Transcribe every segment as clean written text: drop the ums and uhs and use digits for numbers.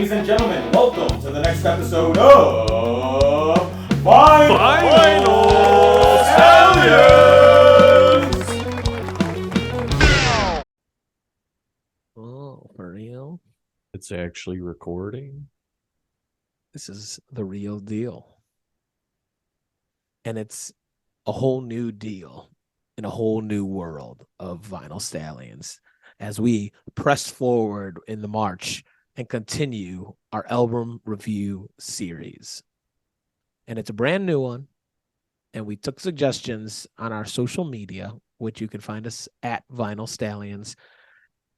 Ladies and gentlemen, welcome to the next episode of Final Stallions! Oh, for real? It's actually recording. This is the real deal. And it's a whole new deal in a whole new world of Vinyl Stallions as we press forward in the march and continue our album review series. And it's a brand new one. And we took suggestions on our social media, which you can find us at Vinyl Stallions.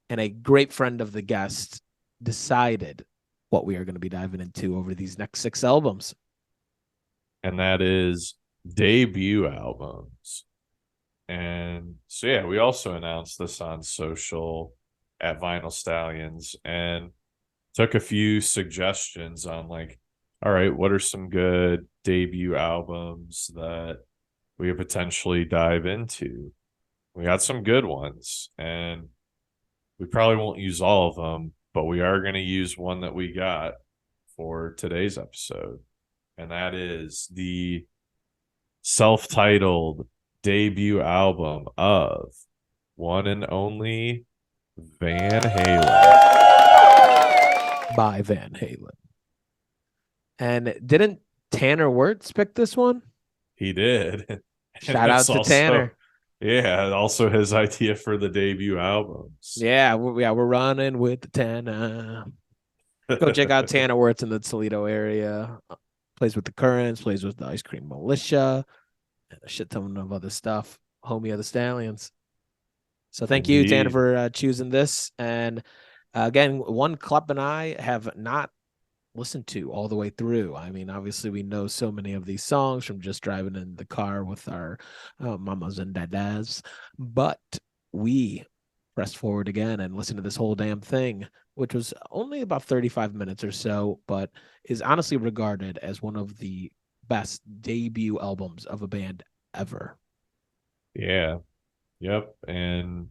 And a great friend of the guest decided what we are going to be diving into over these next 6 albums. And that is debut albums. And so, yeah, we also announced this on social at Vinyl Stallions and took a few suggestions on, like, all right, what are some good debut albums that we could potentially dive into? We got some good ones, and we probably won't use all of them, but we are going to use one that we got for today's episode. And that is the self-titled debut album of one and only Van Halen. By Van Halen. And didn't Tanner Wirtz pick this one? He did. Shout out to Tanner. Yeah, also his idea for the debut albums. Yeah, we're running with the Tanner. Go check out Tanner Wirtz in the Toledo area. Plays with the Currents, plays with the Ice Cream Militia, and a shit ton of other stuff. Homie of the Stallions. So thank you, Tanner, for choosing this. And again, one Club and I have not listened to all the way through. I mean, obviously, we know so many of these songs from just driving in the car with our mamas and dadas, but we pressed forward again and listened to this whole damn thing, which was only about 35 minutes or so, but is honestly regarded as one of the best debut albums of a band ever. Yeah. Yep. And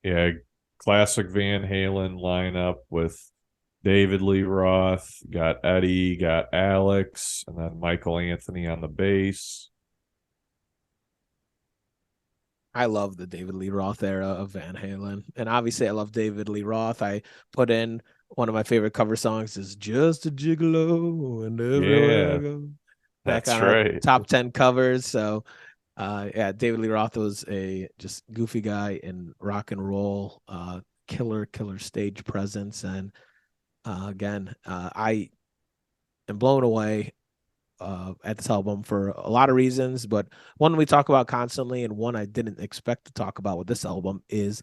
yeah, classic Van Halen lineup with David Lee Roth, got Eddie, got Alex, and then Michael Anthony on the bass. I love the David Lee Roth era of Van Halen. And obviously I love David Lee Roth. I put in one of my favorite cover songs is Just a Gigolo and everywhere I go. That's right. Top 10 covers. So yeah, David Lee Roth was a just goofy guy in rock and roll, killer stage presence. And again, I am blown away at this album for a lot of reasons, but one we talk about constantly and one I didn't expect to talk about with this album is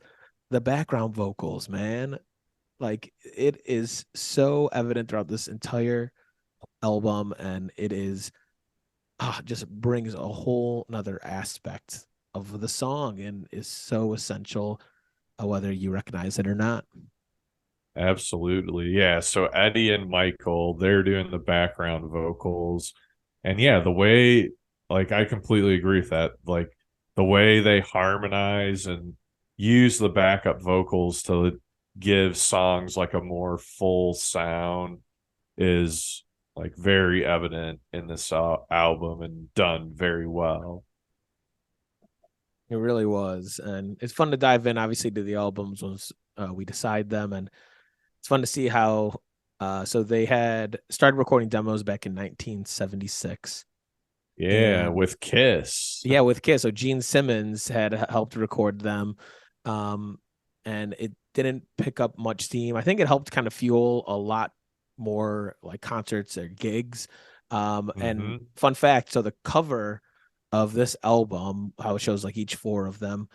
the background vocals, man. Like, it is so evident throughout this entire album, and it is just brings a whole nother aspect of the song and is so essential, whether you recognize it or not. Absolutely. Yeah. So Eddie and Michael, they're doing the background vocals. And yeah, the way, like, I completely agree with that. Like, the way they harmonize and use the backup vocals to give songs like a more full sound is, like, very evident in this album and done very well. It really was. And it's fun to dive in, obviously, to the albums once we decide them. And it's fun to see how so they had started recording demos back in 1976. Yeah, with Kiss. Yeah, with Kiss. So Gene Simmons had helped record them. And it didn't pick up much steam. I think it helped kind of fuel a lot more like concerts or gigs. And fun fact, so the cover of this album, how it shows like each 4 of them,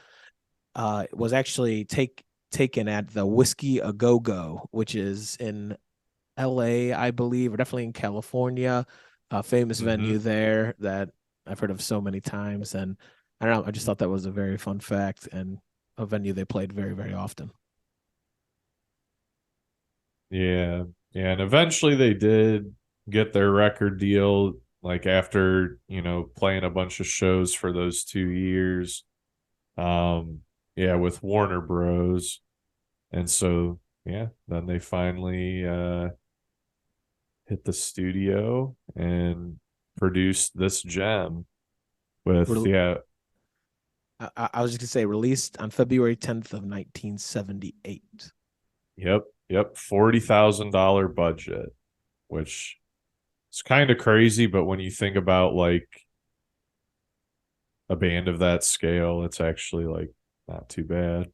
was actually taken at the Whiskey A Go Go, which is in LA, I believe, or definitely in California, a famous venue there that I've heard of so many times. And I don't know, I just thought that was a very fun fact and a venue they played very, very often. Yeah. Yeah. And eventually they did get their record deal, like after, playing a bunch of shows for those 2 years. Yeah, with Warner Bros. And so, yeah, then they finally hit the studio and produced this gem with I was just gonna say released on February 10th of 1978. Yep, $40,000 budget, which is kind of crazy, but when you think about like a band of that scale, it's actually like not too bad.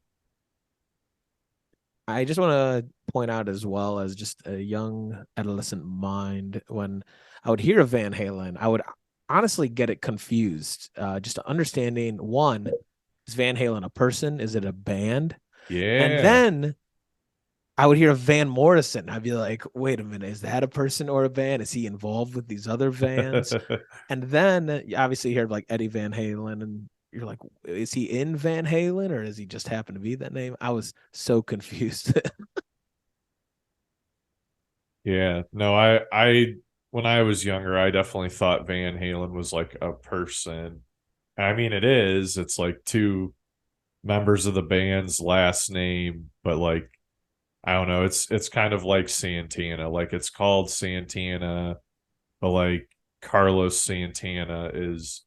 I just want to point out as well as just a young adolescent mind, when I would hear of Van Halen, I would honestly get it confused. Just understanding, one, is Van Halen a person? Is it a band? And Yeah. then I would hear of Van Morrison. I'd be like, wait a minute, is that a person or a band? Is he involved with these other Vans? And then you obviously hear of like Eddie Van Halen, and you're like, is he in Van Halen or does he just happen to be that name? I was so confused. Yeah. No, I when I was younger, I definitely thought Van Halen was like a person. I mean, it is. It's like two members of the band's last name, but like I don't know, it's kind of like Santana. Like it's called Santana, but like Carlos Santana is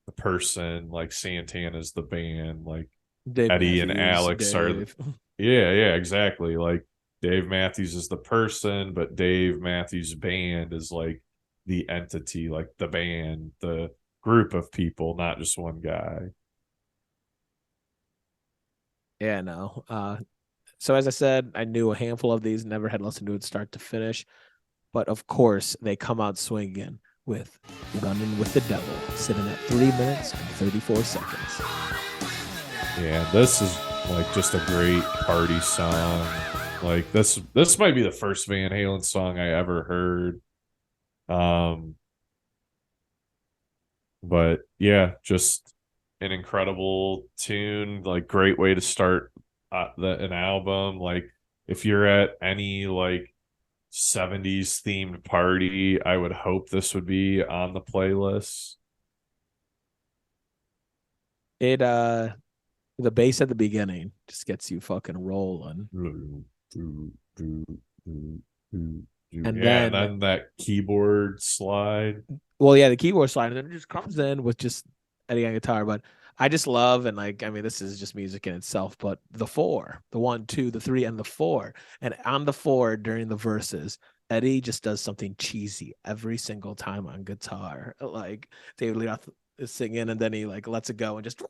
the person, like Santana's the band, like Dave Eddie and Matthews, Alex are Dave. yeah, exactly. Like Dave Matthews is the person, but Dave Matthews Band is like the entity, like the band, the group of people, not just one guy. Yeah, no. So as I said, I knew a handful of these, never had listened to it start to finish. But of course, they come out swinging with Runnin' with the Devil, sitting at 3 minutes and 34 seconds. Yeah, this is like just a great party song. Like this might be the first Van Halen song I ever heard. Um but yeah, just an incredible tune, like great way to start an album. Like if you're at any like 70s themed party, I would hope this would be on the playlist. It the bass at the beginning just gets you fucking rolling. And Yeah, and then then that keyboard slide. well, yeah, the keyboard slide, and then it just comes in with just Eddie on guitar. But I just love, and like, I mean, this is just music in itself, but the four, the 1, 2, the 3, and the 4. And on the 4 during the verses, Eddie just does something cheesy every single time on guitar. Like David Lee Roth is singing, and then he like lets it go and just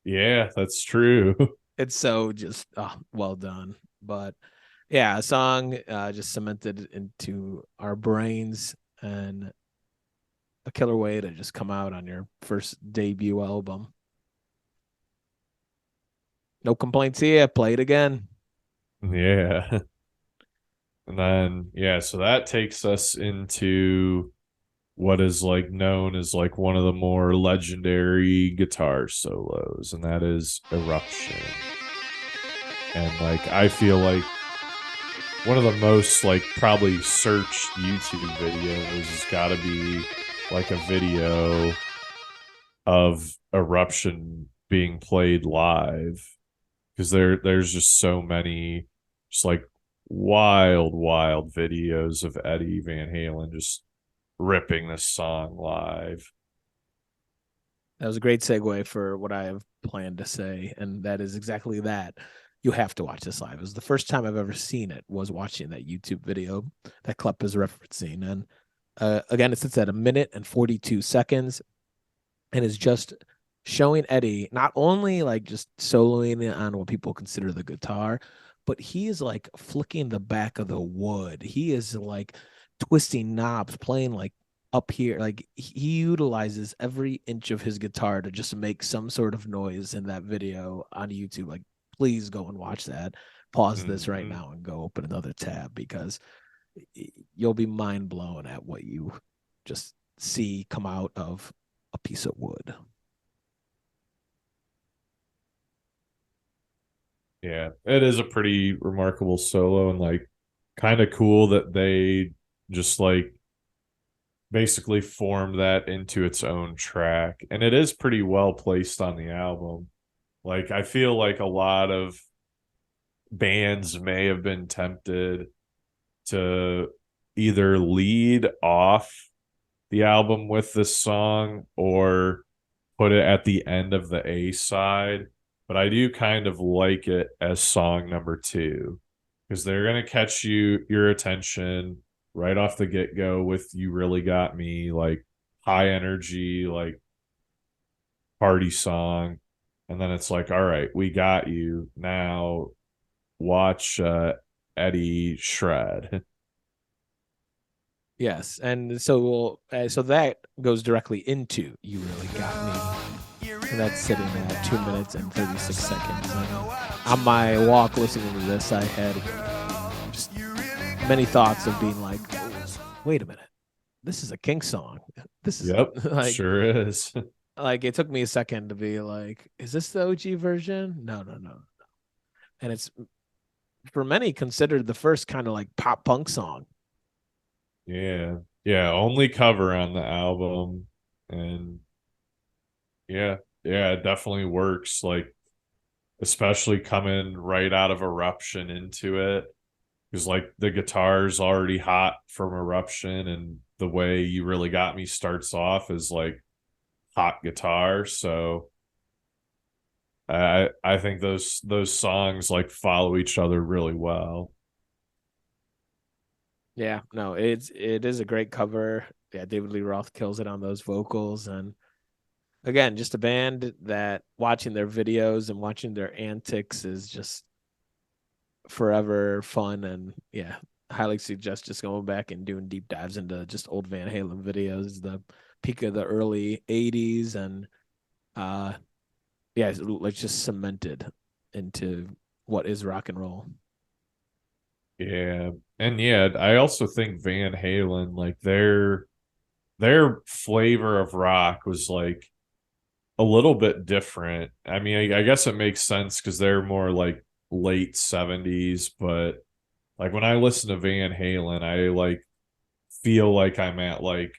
Yeah, that's true. it's so just well done. But yeah, a song just cemented into our brains, and a killer way to just come out on your first debut album. No complaints here. Play it again. Yeah. And then yeah, so that takes us into what is like known as like one of the more legendary guitar solos, and that is Eruption. And like I feel like one of the most like probably searched YouTube videos has got to be like a video of Eruption being played live, because there's just so many just like wild videos of Eddie Van Halen just ripping this song live. That was a great segue for what I have planned to say, and that is exactly that. You have to watch this live. It was the first time I've ever seen it, was watching that YouTube video that Klepp is referencing. And again, it sits at 1 minute and 42 seconds and is just showing Eddie not only like just soloing on what people consider the guitar, but he is like flicking the back of the wood. He is like twisting knobs, playing like up here. Like he utilizes every inch of his guitar to just make some sort of noise in that video on YouTube. Like, please go and watch that. Pause this right now and go open another tab, because you'll be mind blown at what you just see come out of a piece of wood. Yeah, it is a pretty remarkable solo, and like kind of cool that they just like basically formed that into its own track, and it is pretty well placed on the album. Like I feel like a lot of bands may have been tempted to either lead off the album with this song or put it at the end of the A side. But I do kind of like it as song number 2 because they're going to catch your attention right off the get-go with You Really Got Me, like high energy, like party song. And then it's like, all right, we got you. Now watch Eddie shred. Yes, and so that goes directly into You Really Got Me. And that's sitting at 2 minutes and 36 seconds. And on my walk listening to this, I had just many thoughts of being like, wait a minute, this is a King song. This is Yep, like, sure is. like it took me a second to be like, is this the OG version? No. And it's for many considered the first kind of like pop punk song. Yeah. Yeah, only cover on the album. And yeah, it definitely works. Like, especially coming right out of Eruption into it. Because like the guitar's already hot from Eruption, and the way You Really Got Me starts off is like hot guitar. So I think those songs like follow each other really well. Yeah, no, it is a great cover. Yeah, David Lee Roth kills it on those vocals. And again, just a band that watching their videos and watching their antics is just forever fun. And yeah, highly suggest just going back and doing deep dives into just old Van Halen videos, the peak of the early 80s. And yeah, it's like just cemented into what is rock and roll. Yeah. And yeah, I also think Van Halen, like their flavor of rock was like a little bit different. I mean, I guess it makes sense because they're more like late 70s, but like when I listen to Van Halen, I like feel like I'm at like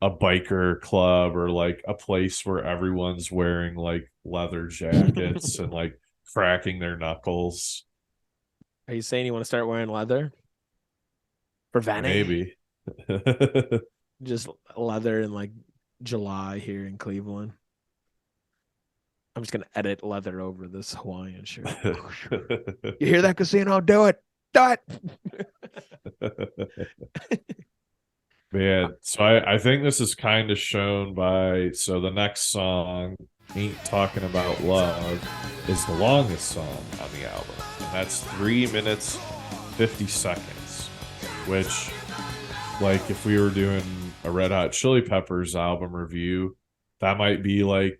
a biker club or like a place where everyone's wearing like leather jackets and like cracking their knuckles. Are you saying you want to start wearing leather for Vanny? Maybe. Just leather in like July here in Cleveland. I'm just gonna edit leather over this Hawaiian shirt. You hear that, Casino? Do it. Do it. Man, so I think this is kind of shown by so the next song, Ain't Talking About Love, is the longest song on the album. And that's 3 minutes 50 seconds. Which, like, if we were doing a Red Hot Chili Peppers album review, that might be like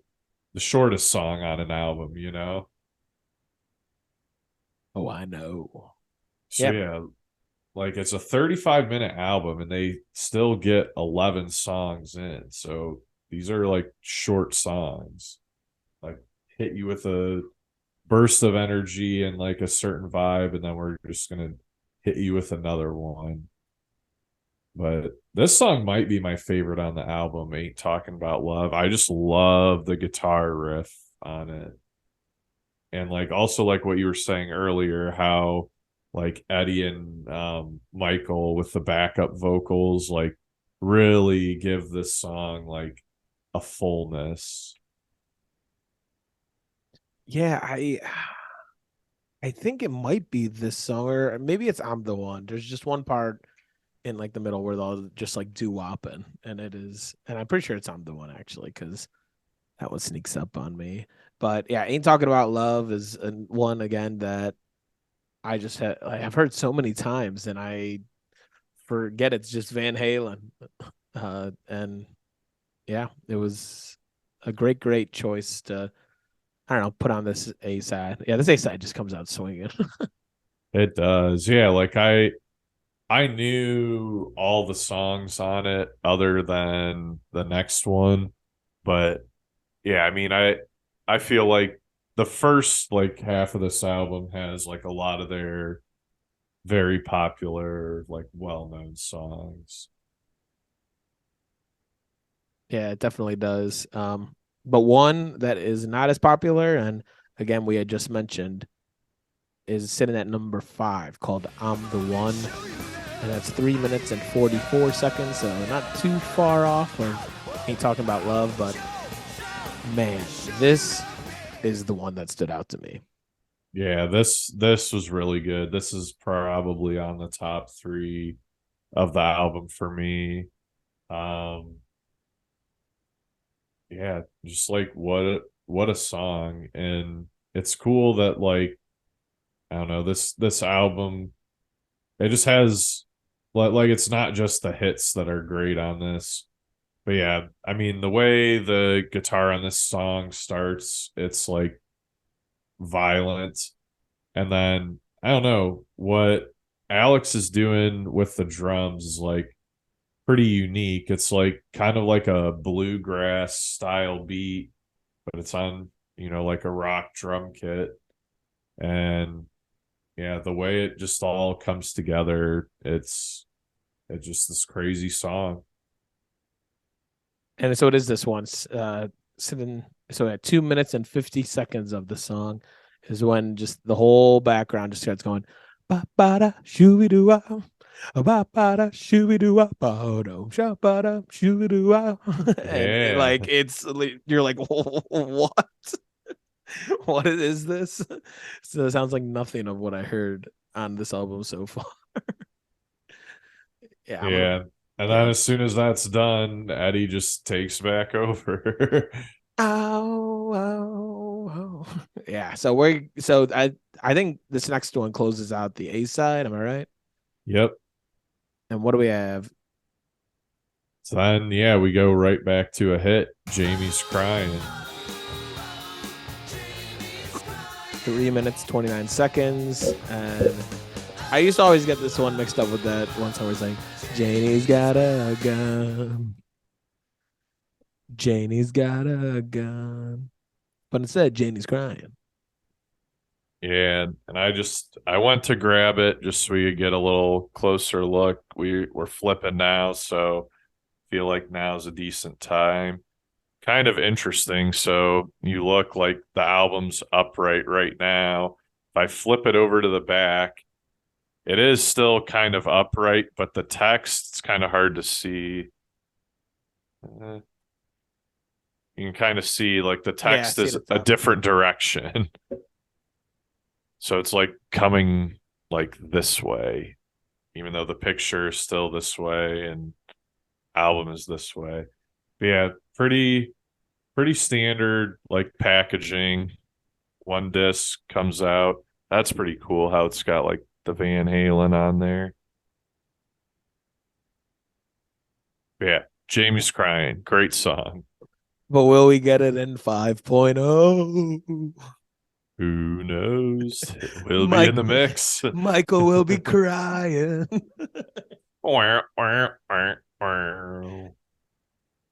the shortest song on an album, you know? Oh, I know. So yeah, like it's a 35-minute album and they still get 11 songs in. So these are like short songs. Like hit you with a burst of energy and like a certain vibe, and then we're just gonna hit you with another one. But this song might be my favorite on the album, Ain't Talking About Love. I just love the guitar riff on it. And like also like what you were saying earlier, how like Eddie and Michael with the backup vocals like really give this song like a fullness. Yeah, I think it might be this song, or maybe it's I'm the One. There's just one part in like the middle where they'll just like do wopping, and it is, and I'm pretty sure it's I'm the One actually, because that one sneaks up on me. But yeah, Ain't Talking About Love is one again that I just I've heard so many times, and I forget it's just Van Halen. And yeah, it was a great choice to, I don't know, put on this A side. Yeah, this A side just comes out swinging. It does. Yeah, like I knew all the songs on it other than the next one, but yeah, I mean I feel like the first like half of this album has like a lot of their very popular like well-known songs. Yeah, it definitely does. But one that is not as popular, and again, we had just mentioned, is sitting at number 5, called I'm the One. And that's 3 minutes and 44 seconds, so not too far off of me talking about love, but man, this is the one that stood out to me. Yeah, this was really good. This is probably on the top 3 of the album for me. Yeah, just like what a song. And it's cool that like I don't know, this album, it just has like it's not just the hits that are great on this. But yeah, I mean the way the guitar on this song starts, it's like violent. And then I don't know what Alex is doing with the drums is like pretty unique. It's like kind of like a bluegrass style beat, but it's on, like a rock drum kit. And yeah, the way it just all comes together, it's just this crazy song. And so it is this one. So at 2 minutes and 50 seconds of the song is when just the whole background just starts going ba ba da shooby doo ba ba da shooby doo ba do sha ba da shooby doo and Yeah. like you're like what? What is this? So it sounds like nothing of what I heard on this album so far. Yeah, Yeah. And then yeah. as soon as that's done, Eddie just takes back over. Ow, ow, ow. Yeah, so I think this next one closes out the A side, am I right? Yep. And what do we have? So then, yeah, we go right back to a hit. Jamie's Crying. 3 minutes 29 seconds, and I used to always get this one mixed up with that one song where it's like Janie's got a gun. Janie's got a gun. But instead, Janie's crying. Yeah, and I went to grab it just so we could get a little closer look. We're flipping now, so feel like now's a decent time. Kind of interesting. So you look like the album's upright right now. If I flip it over to the back, it is still kind of upright, but the text, it's kind of hard to see. You can kind of see like the Yeah, I text see is the a top. different direction. So it's like coming like this way, even though the picture is still this way and album is this way. But yeah, pretty standard like packaging. One disc comes out. That's pretty cool how it's got like the Van Halen on there. But yeah, Jamie's Crying. Great song. But will we get it in 5.0? Who knows? We'll be Mike, in the mix. Michael will be crying.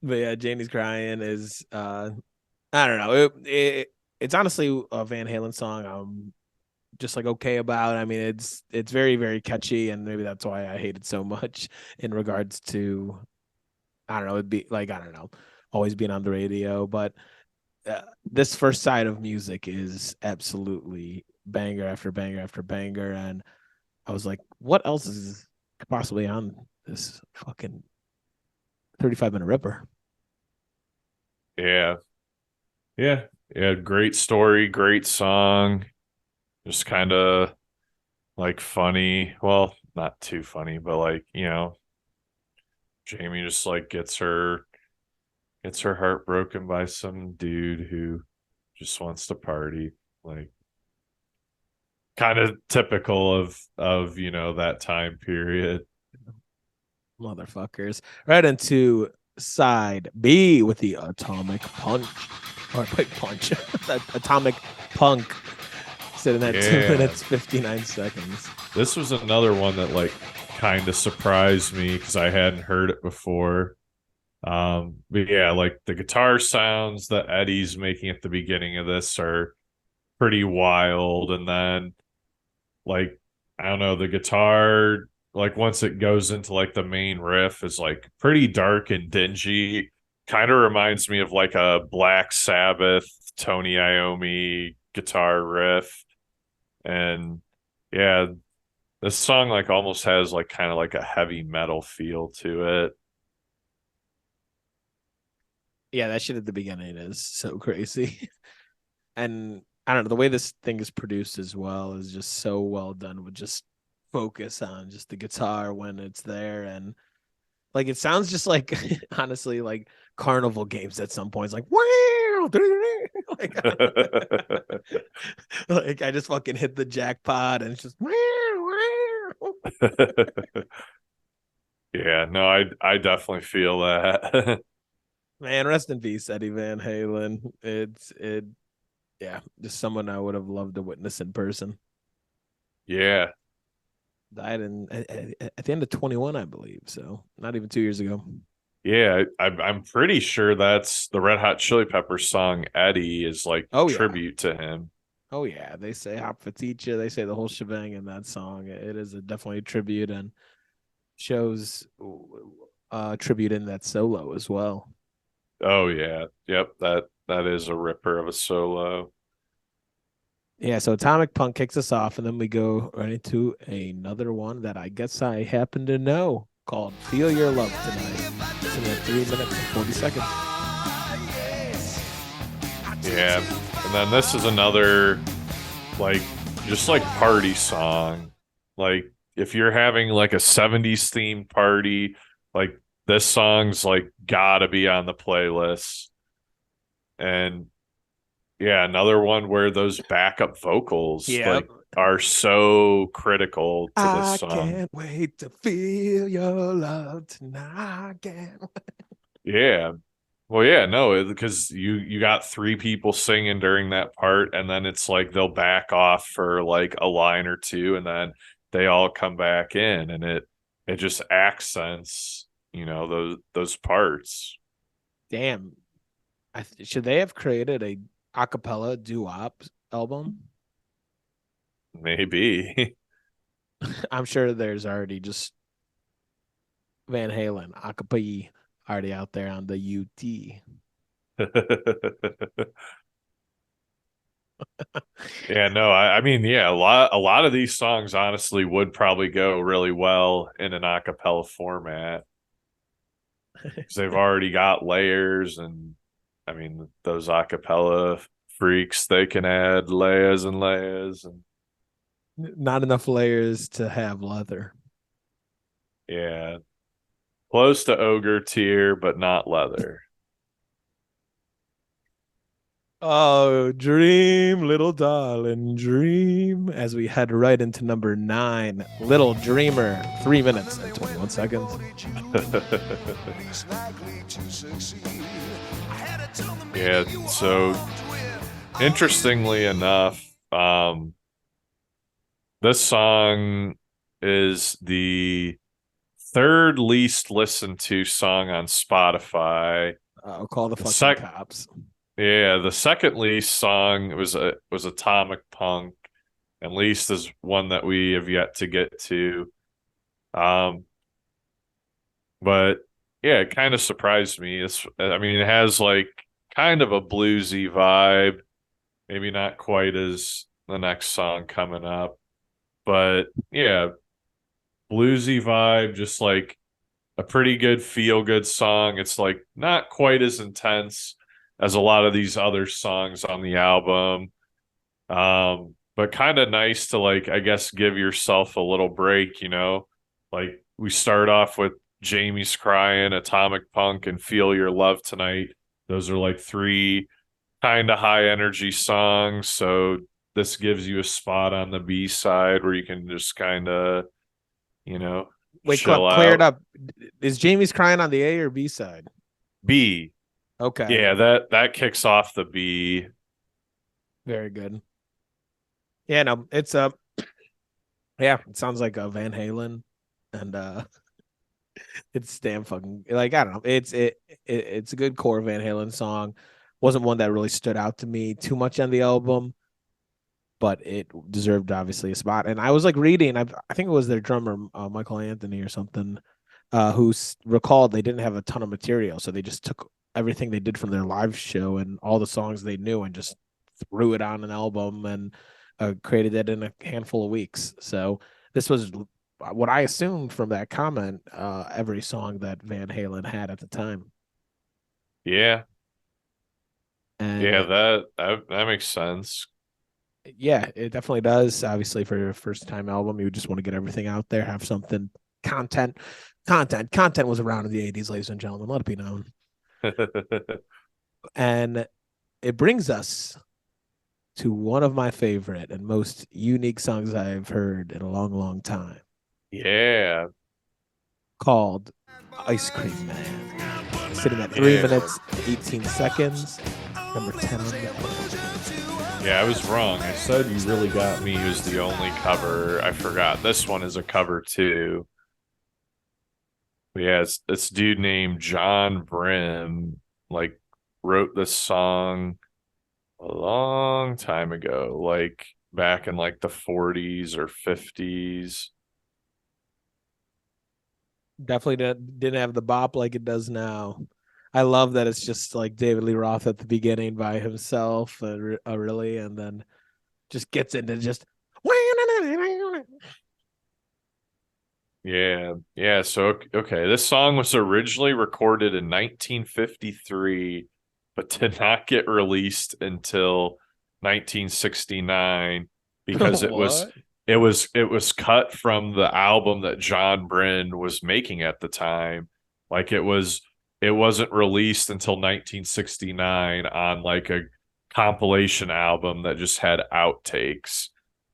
But yeah, Janie's crying is I don't know. It's honestly a Van Halen song I'm just like okay about. I mean, it's very, very catchy, and maybe that's why I hate it so much in regards to I don't know, it'd be like I don't know, always being on the radio. But this first side of music is absolutely banger after banger after banger, and I was like, what else is possibly on this fucking 35-minute ripper? Yeah. Yeah. Yeah. Great story, great song. Just kind of like funny. Well, not too funny, but like, Jamie just like gets her heart broken by some dude who just wants to party. Like kind of typical of that time period. Motherfuckers. Right into side B with the atomic punch. Or punch. Atomic punk. Sitting at 2 minutes 59 seconds. This was another one that like kind of surprised me because I hadn't heard it before. But yeah, like the guitar sounds that Eddie's making at the beginning of this are pretty wild. And then like, I don't know, the guitar, like once it goes into like the main riff is like pretty dark and dingy. Kind of reminds me of like a Black Sabbath, Tony Iommi guitar riff. And yeah, This song like almost has like kind of like a heavy metal feel to it. Yeah, that shit at the beginning is so crazy. And I don't know, the way this thing is produced as well is just so well done with just focus on just the guitar when it's there. And like it sounds just like honestly like carnival games at some points, like wow, like, like I just fucking hit the jackpot and it's just wow, wow. Yeah, no, I definitely feel that. Man, rest in peace, Eddie Van Halen. Yeah, just someone I would have loved to witness in person. Yeah. Died at the end of 21, I believe. So not even 2 years ago. Yeah, I'm pretty sure that's the Red Hot Chili Peppers song Eddie is like Oh yeah, tribute to him. oh yeah. They say Hop Faticha. They say the whole shebang in that song. It is definitely a tribute and shows tribute in that solo as well. Oh yeah. Yep, that is a ripper of a solo. Yeah, so Atomic Punk kicks us off, and then we go right into another one that I guess I happen to know called Feel Your Love Tonight. It's in 3 minutes and 40 seconds. Yeah. And then this is another like just like party song. Like if you're having like a 70s themed party, like this song's like gotta be on the playlist. And yeah, another one where those backup vocals Yep. like are so critical to this I song. can't wait to feel your love tonight again. Yeah. Well, yeah, no, because you got three people singing during that part, and then it's like they'll back off for like a line or two, and then they all come back in, and it just accents, those parts. Damn. Should they have created a acapella doo-wop album? Maybe. I'm sure there's already just Van Halen acapella already out there on the UT. Yeah, no, I mean, yeah, a lot of these songs honestly would probably go really well in an a cappella format because they've already got layers, and I mean those a cappella freaks, they can add layers and layers, and Not enough layers to have leather. yeah, close to ogre tier but not leather. Oh, dream, little darling, dream. As we head right into number 9, Little Dreamer, 3 minutes and 21 seconds. Yeah, so interestingly enough, this song is the third least listened to song on Spotify. I'll call the fucking cops. Yeah, the second least song was Atomic Punk, and least is one that we have yet to get to. But yeah, it kind of surprised me. I mean, it has like kind of a bluesy vibe, maybe not quite as the next song coming up, but yeah, bluesy vibe, just like a pretty good feel good song. It's like not quite as intense as a lot of these other songs on the album. But kind of nice to like, I guess, give yourself a little break, like we start off with Jamie's Cryin, Atomic Punk, and Feel Your Love Tonight. Those are like three kind of high energy songs. So this gives you a spot on the B side where you can just kind of, Wait, chill out. clear it up. Is Jamie's Crying on the A or B side? B. Okay. Yeah, that kicks off the B. Very good. Yeah, no, it's yeah, it sounds like a Van Halen, and it's damn fucking like I don't know. It's a good core Van Halen song. Wasn't one that really stood out to me too much on the album, but it deserved obviously a spot. And I was like reading, I think it was their drummer Michael Anthony or something, who recalled they didn't have a ton of material, so they just took everything they did from their live show and all the songs they knew and just threw it on an album and created it in a handful of weeks. So this was what I assumed from that comment, every song that Van Halen had at the time. Yeah. Yeah, And that makes sense. yeah, it definitely does. Obviously, for your first time album, you just want to get everything out there, have something content. Content was around in the 80s, ladies and gentlemen. Let it be known. And it brings us to one of my favorite and most unique songs I've heard in a long, long time, Yeah. called Ice Cream Man. Sitting at 3 Yeah. minutes, 18 seconds, number 10 on the album. Yeah, I was wrong. I said You Really Got Me was the only cover. I forgot. This one is a cover too. But yeah, it's this dude named John Brim, like, wrote this song a long time ago, like back in like the 40s or 50s. Definitely didn't have the bop like it does now. I love that it's just like David Lee Roth at the beginning by himself, really, and then just gets into just. Yeah. Yeah, so okay, this song was originally recorded in 1953 but did not get released until 1969 because What? it was cut from the album that John Bryn was making at the time. Like it wasn't released until 1969 on like a compilation album that just had outtakes.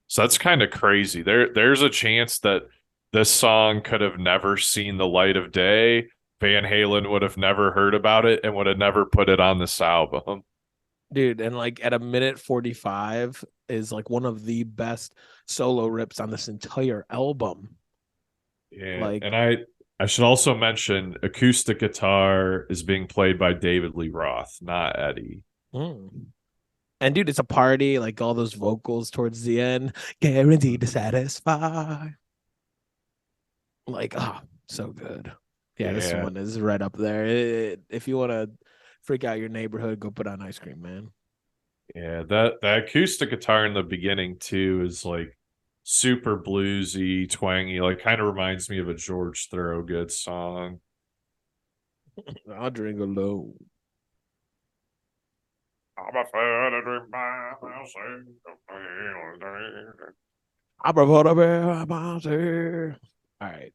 So that's kind of crazy. There's a chance that this song could have never seen the light of day. Van Halen would have never heard about it and would have never put it on this album. Dude, and like at a minute 45 is like one of the best solo rips on this entire album. Yeah, Like, and I should also mention acoustic guitar is being played by David Lee Roth, not Eddie. mm. And dude, it's a party, like all those vocals towards the end, guaranteed to satisfy. Like, oh, so good. Yeah, this Yeah, one is right up there. If you want to freak out your neighborhood, go put on Ice Cream Man. yeah, that acoustic guitar in the beginning too is like super bluesy, twangy, like kind of reminds me of a George Thorogood song. I'll drink alone. I'm a fan of drink by myself. All right.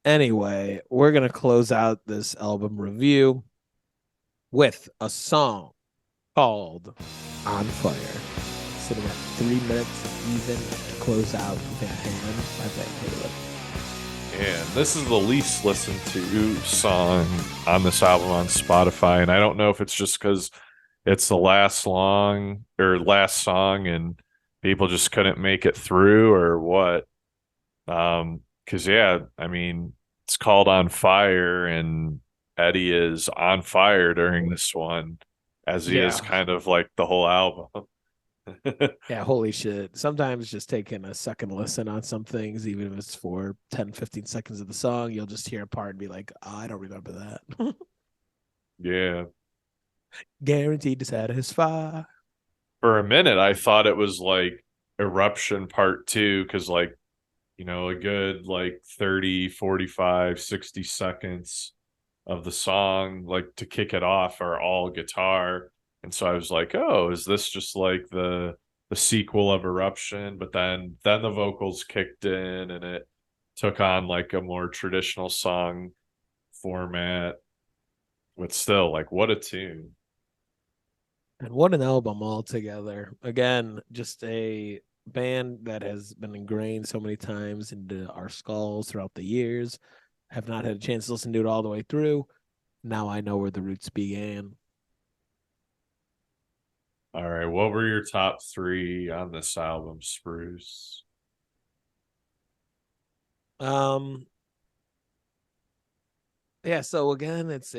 Anyway, we're gonna close out this album review with a song called "On Fire," sitting at 3 minutes even to close out Van Halen by Van Halen. And this is the least listened to song on this album on Spotify. And I don't know if it's just because it's the last song and people just couldn't make it through or what. Because yeah, I mean, it's called On Fire and Eddie is on fire during this one, as he is Yeah, kind of like the whole album. yeah, holy shit. Sometimes just taking a second listen on some things, even if it's for 10, 15 seconds of the song, you'll just hear a part and be like, oh, I don't remember that. Yeah. Guaranteed to satisfy. For a minute, I thought it was like Eruption Part 2, because like, you know, a good like 30, 45, 60 seconds of the song, like to kick it off, are all guitar. And so I was like, oh, is this just like the sequel of Eruption? But then the vocals kicked in and it took on like a more traditional song format. But still, like, what a tune. And what an album altogether. Again, just a band that has been ingrained so many times into our skulls throughout the years. Have not had a chance to listen to it all the way through. Now I know where the roots began. All right, what were your top three on this album, Spruce? Um yeah, so again, it's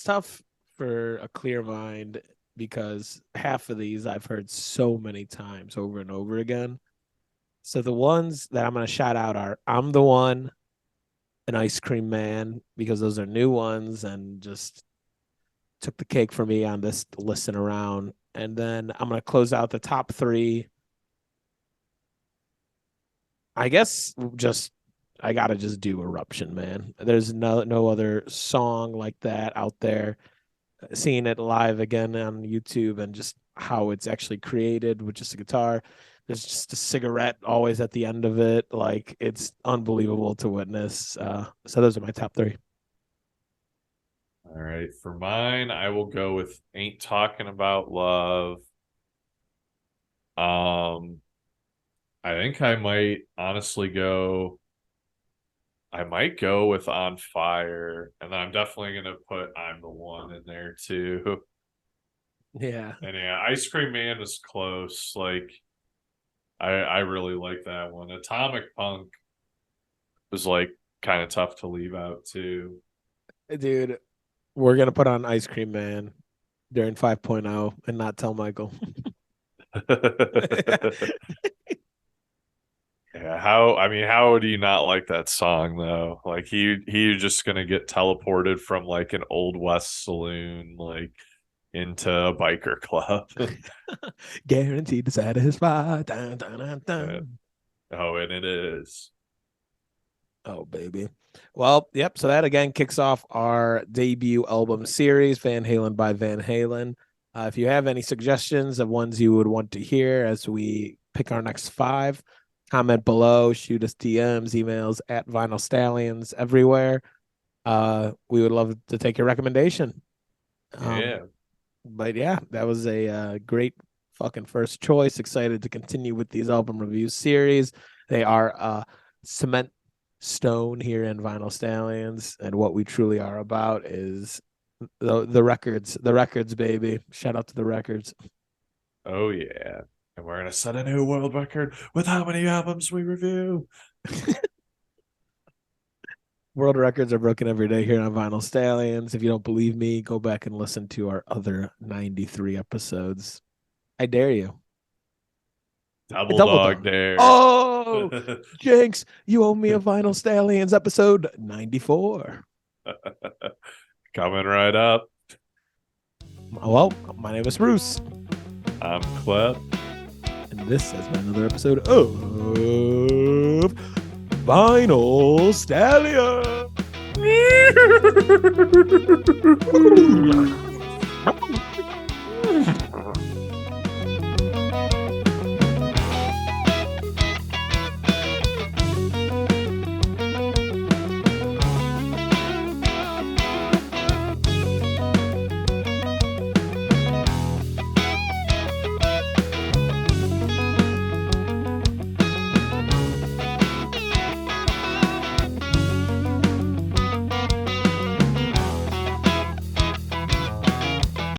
tough for a clear mind because half of these I've heard so many times over and over again. So the ones that I'm going to shout out are I'm the One, an Ice Cream Man, because those are new ones and just took the cake for me on this listen around. And then I'm going to close out the top three. I guess I gotta just do Eruption, man. There's no other song like that out there. Seeing it live again on YouTube and just how it's actually created with just a guitar. There's just a cigarette always at the end of it. Like, it's unbelievable to witness. So those are my top 3. All right, for mine, I will go with Ain't Talking About Love. I think I might honestly go. I might go with On Fire, and I'm definitely gonna put I'm the One in there too. Yeah. And yeah, Ice Cream Man was close. Like, I really like that one. Atomic Punk was like kind of tough to leave out too. Dude, we're going to put on Ice Cream Man during 5.0 and not tell Michael. Yeah, how do you not like that song though? Like, he just gonna get teleported from like an old west saloon like into a biker club. Guaranteed to satisfy. Dun, dun, dun, dun. Oh, and it is. Oh, baby. Well, yep. So that again kicks off our debut album series, Van Halen by Van Halen. If you have any suggestions of ones you would want to hear as we pick our next 5, comment below, shoot us DMs, emails at Vinyl Stallions everywhere. We would love to take your recommendation. Yeah. But yeah, that was a great fucking first choice. Excited to continue with these album review series. They are cement stone here in Vinyl Stallions, and what we truly are about is the records, baby. Shout out to the records. Oh yeah. And we're gonna set a new world record with how many albums we review. World records are broken every day here on Vinyl Stallions. If you don't believe me, go back and listen to our other 93 episodes. I dare you. Double Dog dare. Oh, Jinx, you owe me a Vinyl Stallions episode 94. Coming right up. Well, my name is Bruce. I'm Cleb. And this has been another episode of Vinyl Stallion.